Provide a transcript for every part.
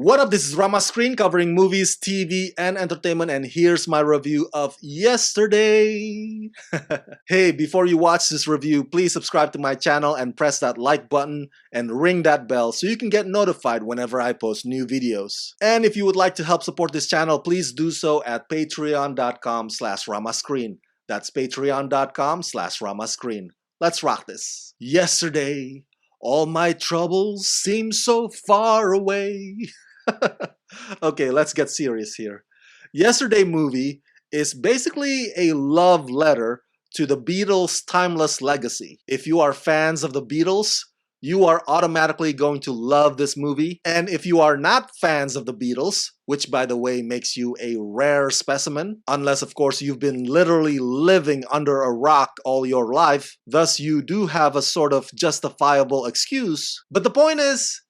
What up, this is Rama Screen covering movies, TV, and entertainment, and here's my review of Yesterday. Hey, before you watch this review, please subscribe to my channel and press that like button and ring that bell so you can get notified whenever I post new videos. And if you would like to help support this channel, please do so at patreon.com/ramascreen. That's patreon.com/ramascreen. Let's rock this. Yesterday, all my troubles seem so far away. Okay, let's get serious here. Yesterday movie is basically a love letter to the Beatles' timeless legacy. If you are fans of the Beatles, you are automatically going to love this movie. And if you are not fans of the Beatles, which by the way makes you a rare specimen, unless of course you've been literally living under a rock all your life, thus you do have a sort of justifiable excuse. But the point is,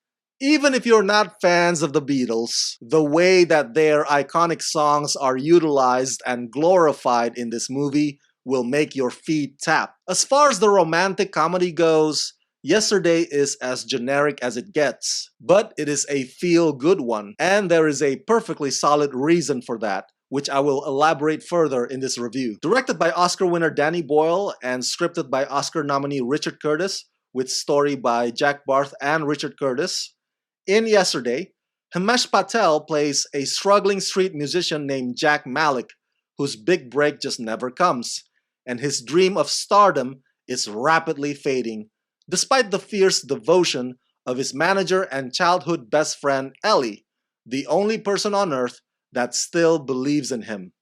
even if you're not fans of the Beatles, the way that their iconic songs are utilized and glorified in this movie will make your feet tap. As far as the romantic comedy goes, Yesterday is as generic as it gets, but it is a feel-good one, and there is a perfectly solid reason for that, which I will elaborate further in this review. Directed by Oscar winner Danny Boyle and scripted by Oscar nominee Richard Curtis, with story by Jack Barth and Richard Curtis. In Yesterday, Himesh Patel plays a struggling street musician named Jack Malik, whose big break just never comes, and his dream of stardom is rapidly fading, despite the fierce devotion of his manager and childhood best friend Ellie, the only person on earth that still believes in him.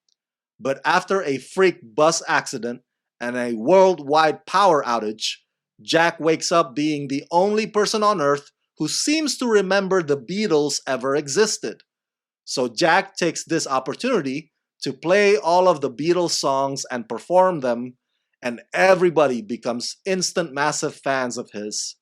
But after a freak bus accident and a worldwide power outage, Jack wakes up being the only person on earth who seems to remember the Beatles ever existed. So Jack takes this opportunity to play all of the Beatles songs and perform them, and everybody becomes instant massive fans of his.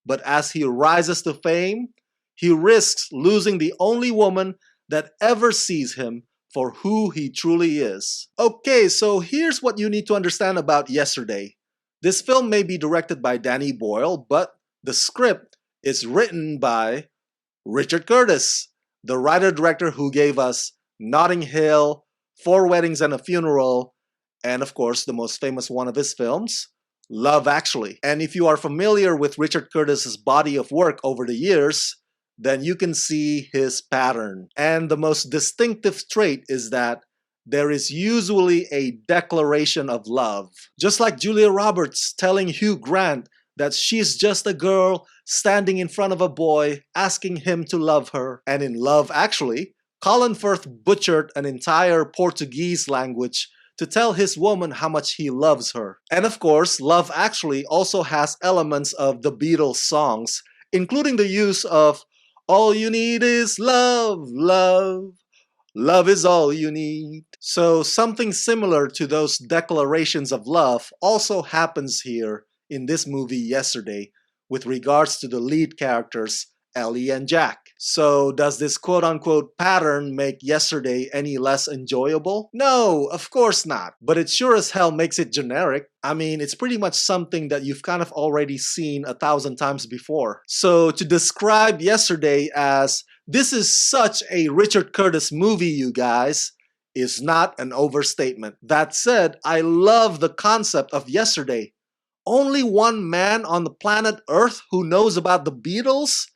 But as he rises to fame, he risks losing the only woman that ever sees him for who he truly is. Okay, so here's what you need to understand about Yesterday. This film may be directed by Danny Boyle, but the script is written by Richard Curtis, the writer-director who gave us Notting Hill, 4 Weddings and a Funeral, and of course the most famous one of his films, Love Actually. And if you are familiar with Richard Curtis's body of work over the years, then you can see his pattern. And the most distinctive trait is that there is usually a declaration of love. Just like Julia Roberts telling Hugh Grant that she's just a girl standing in front of a boy asking him to love her. And in Love Actually, Colin Firth butchered an entire Portuguese language to tell his woman how much he loves her. And of course, Love Actually also has elements of the Beatles songs, including the use of "All you need is love, love. Love is all you need." So something similar to those declarations of love also happens here in this movie Yesterday with regards to the lead characters, Ellie and Jack. So does this quote-unquote pattern make Yesterday any less enjoyable? No, of course not. But it sure as hell makes it generic. I mean, it's pretty much something that you've kind of already seen 1,000 times before. So to describe Yesterday as "this is such a Richard Curtis movie, you guys," is not an overstatement. That said, I love the concept of Yesterday. Only one man on the planet Earth who knows about the Beatles?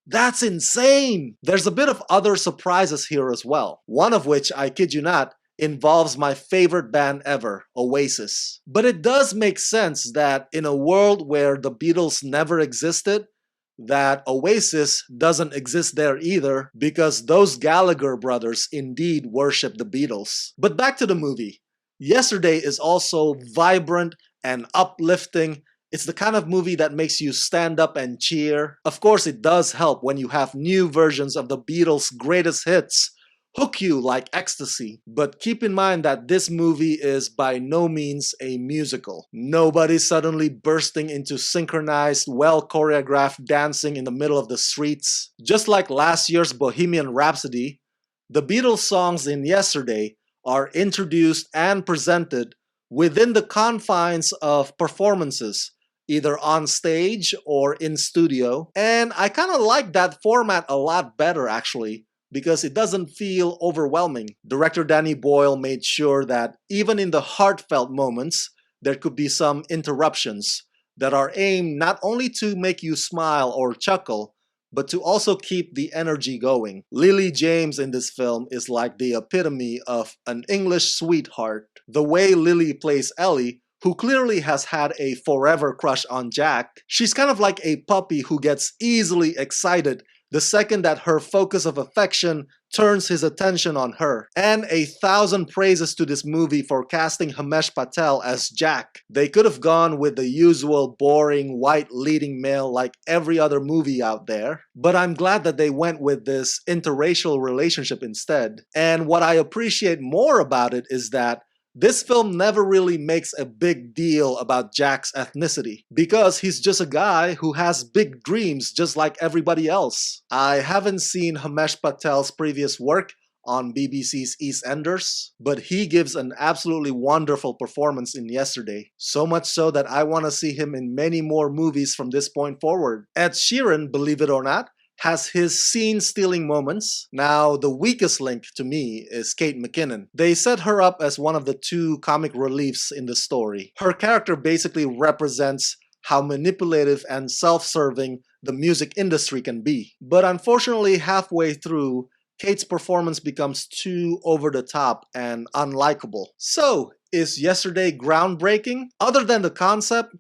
That's insane! There's a bit of other surprises here as well. One of which, I kid you not, involves my favorite band ever, Oasis. But it does make sense that in a world where the Beatles never existed, that Oasis doesn't exist there either, because those Gallagher brothers indeed worship the Beatles. But back to the movie. Yesterday is also vibrant and uplifting. It's the kind of movie that makes you stand up and cheer. Of course, it does help when you have new versions of the Beatles' greatest hits hook you like ecstasy. But keep in mind that this movie is by no means a musical. Nobody's suddenly bursting into synchronized, well-choreographed dancing in the middle of the streets. Just like last year's Bohemian Rhapsody, the Beatles songs in Yesterday are introduced and presented within the confines of performances either on stage or in studio. And I kind of like that format a lot better actually, because it doesn't feel overwhelming. Director Danny Boyle made sure that even in the heartfelt moments, there could be some interruptions that are aimed not only to make you smile or chuckle, but to also keep the energy going. Lily James in this film is like the epitome of an English sweetheart. The way Lily plays Ellie, who clearly has had a forever crush on Jack, she's kind of like a puppy who gets easily excited the second that her focus of affection turns his attention on her. And 1,000 praises to this movie for casting Himesh Patel as Jack. They could have gone with the usual boring white leading male like every other movie out there, but I'm glad that they went with this interracial relationship instead. And what I appreciate more about it is that this film never really makes a big deal about Jack's ethnicity, because he's just a guy who has big dreams just like everybody else. I haven't seen Himesh Patel's previous work on BBC's EastEnders, but he gives an absolutely wonderful performance in Yesterday. So much so that I want to see him in many more movies from this point forward. Ed Sheeran, believe it or not, has his scene-stealing moments. Now, the weakest link to me is Kate McKinnon. They set her up as one of the two comic reliefs in the story. Her character basically represents how manipulative and self-serving the music industry can be. But unfortunately, halfway through, Kate's performance becomes too over the top and unlikable. So, is Yesterday groundbreaking? Other than the concept,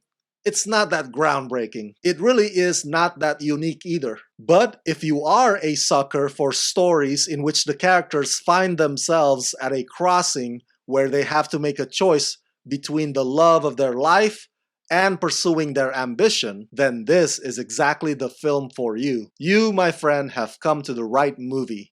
it's not that groundbreaking. It really is not that unique either. But if you are a sucker for stories in which the characters find themselves at a crossing where they have to make a choice between the love of their life and pursuing their ambition, then this is exactly the film for you. You, my friend, have come to the right movie.